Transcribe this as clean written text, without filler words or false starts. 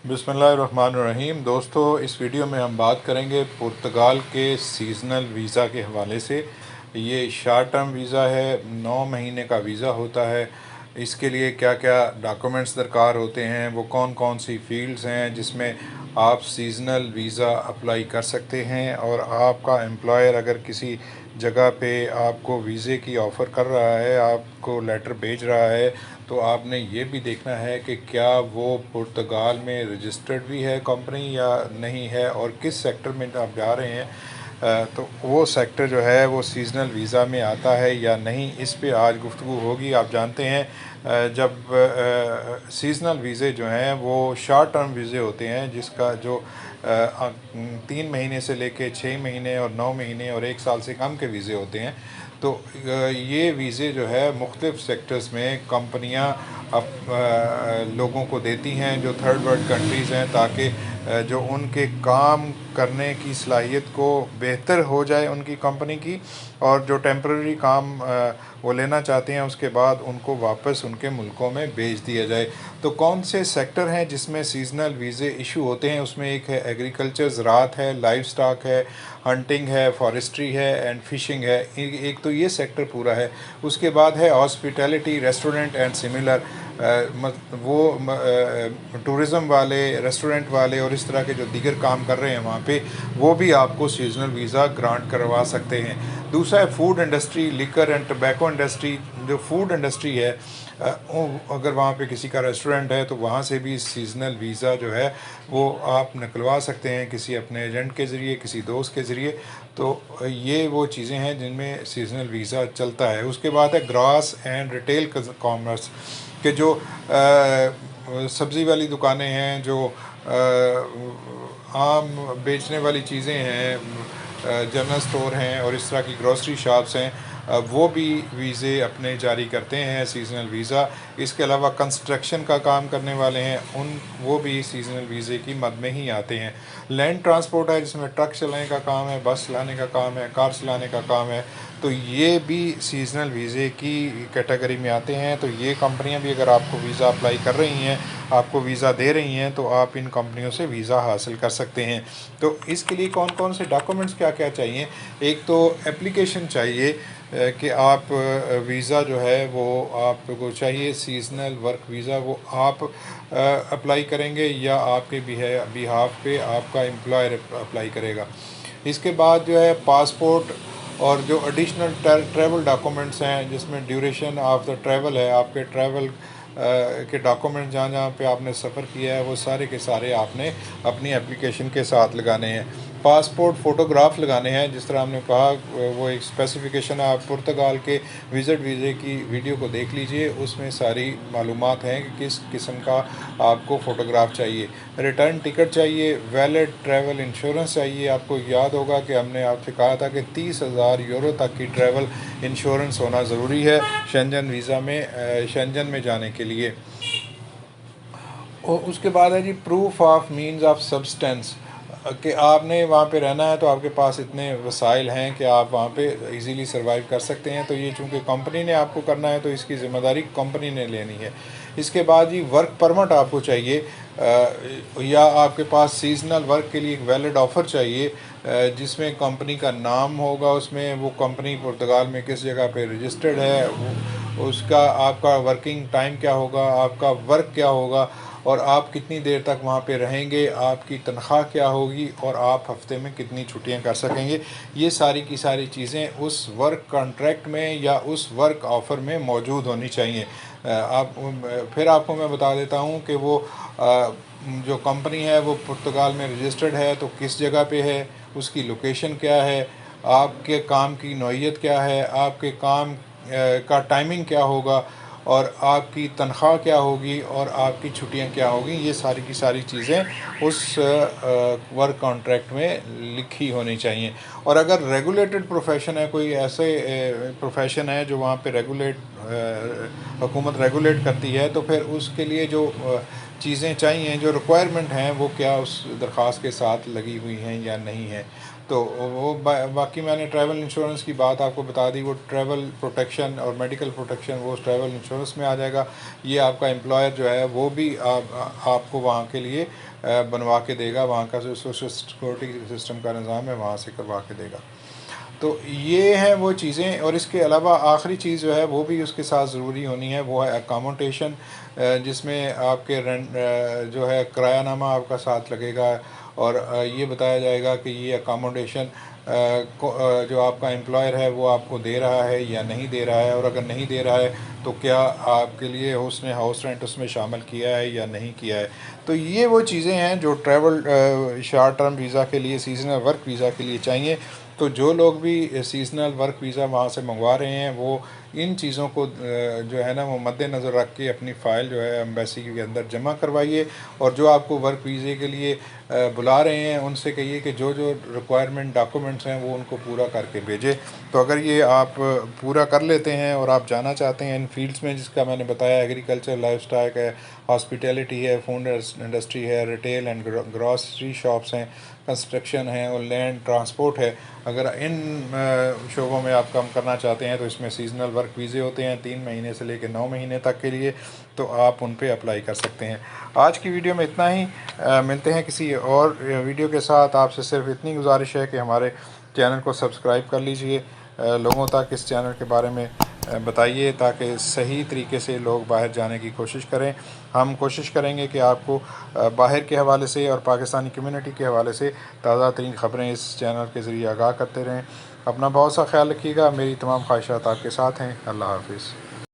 बिस्मिल्लाहिर्रहमानिर्रहीम। दोस्तों, इस वीडियो में हम बात करेंगे पुर्तगाल के सीज़नल वीज़ा के हवाले से। ये शार्ट टर्म वीज़ा है, 9 महीने का वीज़ा होता है। इसके लिए क्या क्या डॉक्यूमेंट्स दरकार होते हैं, वो कौन कौन सी फ़ील्ड्स हैं जिसमें आप सीज़नल वीज़ा अप्लाई कर सकते हैं। और आपका एम्प्लॉयर अगर किसी जगह पे आपको वीज़े की ऑफ़र कर रहा है, आपको लेटर भेज रहा है, तो आपने ये भी देखना है कि क्या वो पुर्तगाल में रजिस्टर्ड भी है कंपनी या नहीं है, और किस सेक्टर में आप जा रहे हैं। तो वो सेक्टर जो है वो सीज़नल वीज़ा में आता है या नहीं, इस पे आज गुफ्तगू होगी। आप जानते हैं जब सीज़नल वीज़े जो हैं वो शार्ट टर्म वीज़े होते हैं, जिसका जो 3 महीने से लेके 6 महीने और 9 महीने और 1 साल से कम के वीज़े होते हैं। तो ये वीज़े जो है मुख्तलिफ़ सेक्टर्स में कंपनियां लोगों को देती हैं जो थर्ड वर्ल्ड कंट्रीज़ हैं, ताकि जो उनके काम करने की सलाहियत को बेहतर हो जाए उनकी कंपनी की, और जो टेम्पररी काम वो लेना चाहते हैं उसके बाद उनको वापस उनके मुल्कों में भेज दिया जाए। तो कौन से सेक्टर हैं जिसमें सीज़नल वीज़े इशू होते हैं? उसमें एक है एग्रीकल्चर, ज़राअत है, लाइव स्टॉक है, हंटिंग है, फॉरेस्ट्री है एंड फिशिंग है। एक तो ये सेक्टर पूरा है। उसके बाद है hospitality, restaurant and similar, tourism वाले, रेस्टोरेंट वाले और इस तरह के जो दीगर काम कर रहे हैं वहाँ पे, वो भी आपको सीज़नल वीज़ा ग्रांट करवा सकते हैं। दूसरा है food industry, liquor and tobacco industry. जो फूड इंडस्ट्री है, अगर वहाँ पे किसी का रेस्टोरेंट है तो वहाँ से भी सीज़नल वीज़ा जो है वो आप निकलवा सकते हैं किसी अपने एजेंट के ज़रिए, किसी दोस्त के ज़रिए। तो ये वो चीज़ें हैं जिनमें सीज़नल वीज़ा चलता है। उसके बाद है ग्रास एंड रिटेल कॉमर्स, के जो सब्ज़ी वाली दुकानें हैं, जो आम बेचने वाली चीज़ें हैं, जनरल स्टोर हैं और इस तरह की ग्रोसरी शॉप्स हैं, वो भी वीज़े अपने जारी करते हैं सीज़नल वीज़ा। इसके अलावा कंस्ट्रक्शन का काम करने वाले हैं, वो भी सीज़नल वीज़े की मद में ही आते हैं। लैंड ट्रांसपोर्ट है जिसमें ट्रक चलाने का काम है, बस चलाने का काम है, कार चलाने का काम है, तो ये भी सीज़नल वीज़े की कैटेगरी में आते हैं। तो ये कंपनियां भी अगर आपको वीज़ा अप्लाई कर रही हैं, आपको वीज़ा दे रही हैं, तो आप इन कंपनियों से वीज़ा हासिल कर सकते हैं। तो इसके लिए कौन कौन से डॉक्यूमेंट्स क्या क्या चाहिए? एक तो एप्लीकेशन चाहिए कि आप वीज़ा जो है वो आपको चाहिए सीज़नल वर्क वीज़ा, वो आप अप्लाई करेंगे या आपके बिहाफ पे आपका एम्प्लॉयर अप्लाई करेगा। इसके बाद जो है पासपोर्ट और जो एडिशनल ट्रैवल डॉक्यूमेंट्स हैं, जिसमें ड्यूरेशन ऑफ द ट्रैवल है, आपके ट्रैवल के डॉक्यूमेंट जहाँ जहाँ पे आपने सफ़र किया है वो सारे के सारे आपने अपनी एप्लीकेशन के साथ लगाने हैं। पासपोर्ट फ़ोटोग्राफ लगाने हैं, जिस तरह हमने कहा वो एक स्पेसिफ़िकेशन है। आप पुर्तगाल के विज़िट वीज़े की वीडियो को देख लीजिए, उसमें सारी मालूमात हैं कि किस किस्म का आपको फ़ोटोग्राफ चाहिए। रिटर्न टिकट चाहिए, वैलिड ट्रैवल इंश्योरेंस चाहिए। आपको याद होगा कि हमने आपसे कहा था कि 30,000 यूरो तक की ट्रैवल इंश्योरेंस होना ज़रूरी है शेंजन वीज़ा में, शेंजन में जाने के लिए। और उसके बाद है जी proof of means of substance, कि आपने वहाँ पे रहना है तो आपके पास इतने वसाइल हैं कि आप वहाँ पे इजीली सरवाइव कर सकते हैं। तो ये चूँकि कंपनी ने आपको करना है तो इसकी ज़िम्मेदारी कंपनी ने लेनी है। इसके बाद जी वर्क परमिट आपको चाहिए, या आपके पास सीजनल वर्क के लिए एक वैलिड ऑफ़र चाहिए, जिसमें कंपनी का नाम होगा, उसमें वो कंपनी पुर्तगाल में किस जगह पे रजिस्टर्ड है, उसका आपका वर्किंग टाइम क्या होगा, आपका वर्क क्या होगा, और आप कितनी देर तक वहाँ पे रहेंगे, आपकी तनख्वाह क्या होगी, और आप हफ्ते में कितनी छुट्टियाँ कर सकेंगे। ये सारी की सारी चीज़ें उस वर्क कॉन्ट्रैक्ट में या उस वर्क ऑफ़र में मौजूद होनी चाहिए। फिर आपको मैं बता देता हूँ कि वो जो कंपनी है वो पुर्तगाल में रजिस्टर्ड है तो किस जगह पे है, उसकी लोकेशन क्या है, आपके काम की नौइयत क्या है, आपके काम का टाइमिंग क्या होगा, और आपकी तनख्वाह क्या होगी, और आपकी छुट्टियां क्या होगी। ये सारी की सारी चीज़ें उस वर्क कॉन्ट्रैक्ट में लिखी होनी चाहिए। और अगर रेगुलेटेड प्रोफेशन है, कोई ऐसे प्रोफेशन है जो वहाँ पे हुकूमत रेगुलेट करती है, तो फिर उसके लिए जो चीज़ें चाहिए, जो रिक्वायरमेंट हैं, वो क्या उस दरख्वास्त के साथ लगी हुई हैं या नहीं है। تو وہ باقی میں نے ٹریول انشورنس کی بات آپ کو بتا دی، وہ ٹریول پروٹیکشن اور میڈیکل پروٹیکشن وہ ٹریول انشورنس میں آ جائے گا۔ یہ آپ کا امپلائر جو ہے وہ بھی آپ کو وہاں کے لیے بنوا کے دے گا، وہاں کا جو سوشل سیکورٹی سسٹم کا نظام ہے وہاں سے کروا کے دے گا۔ تو یہ ہیں وہ چیزیں، اور اس کے علاوہ آخری چیز جو ہے وہ بھی اس کے ساتھ ضروری ہونی ہے، وہ ہے اکاموڈیشن، جس میں آپ کے رینٹ جو ہے کرایہ نامہ آپ کا ساتھ لگے گا، اور یہ بتایا جائے گا کہ یہ اکاموڈیشن جو آپ کا امپلائر ہے وہ آپ کو دے رہا ہے یا نہیں دے رہا ہے، اور اگر نہیں دے رہا ہے تو کیا آپ کے لیے اس نے ہاؤس رینٹ اس میں شامل کیا ہے یا نہیں کیا ہے۔ تو یہ وہ چیزیں ہیں جو ٹریول شارٹ ٹرم ویزا کے لیے، سیزنل ورک ویزا کے لیے چاہیے۔ تو جو لوگ بھی سیزنل ورک ویزا وہاں سے منگوا رہے ہیں وہ ان چیزوں کو جو ہے نا وہ مد نظر رکھ کے اپنی فائل جو ہے ایمبیسی کے اندر جمع کروائیے، اور جو آپ کو ورک ویزے کے لیے بلا رہے ہیں ان سے کہیے کہ جو ریکوائرمنٹ ڈاکومنٹس ہیں وہ ان کو پورا کر کے بھیجے۔ تو اگر یہ آپ پورا کر لیتے ہیں اور آپ جانا چاہتے ہیں ان فیلڈز میں جس کا میں نے بتایا، ایگریکلچر، لائف اسٹائل ہے، ہاسپیٹیلٹی ہے، فوڈ انڈسٹری ہے، ریٹیل اینڈ گراسری شاپس ہیں، کنسٹرکشن ہے، اور لینڈ ٹرانسپورٹ ہے، اگر ان شعبوں میں آپ کام کرنا چاہتے ہیں تو اس میں سیزنل ورک ویزے ہوتے ہیں 3 مہینے سے لے کے 9 مہینے تک کے لیے، تو آپ ان پہ اپلائی کر سکتے ہیں۔ آج کی ویڈیو میں اتنا ہی، ملتے ہیں کسی اور ویڈیو کے ساتھ۔ آپ سے صرف اتنی گزارش ہے کہ ہمارے چینل کو سبسکرائب کر لیجئے، لوگوں تک اس چینل کے بارے میں بتائیے تاکہ صحیح طریقے سے لوگ باہر جانے کی کوشش کریں۔ ہم کوشش کریں گے کہ آپ کو باہر کے حوالے سے اور پاکستانی کمیونٹی کے حوالے سے تازہ ترین خبریں اس چینل کے ذریعے آگاہ کرتے رہیں۔ اپنا بہت سا خیال رکھیے گا، میری تمام خواہشات آپ کے ساتھ ہیں۔ اللہ حافظ۔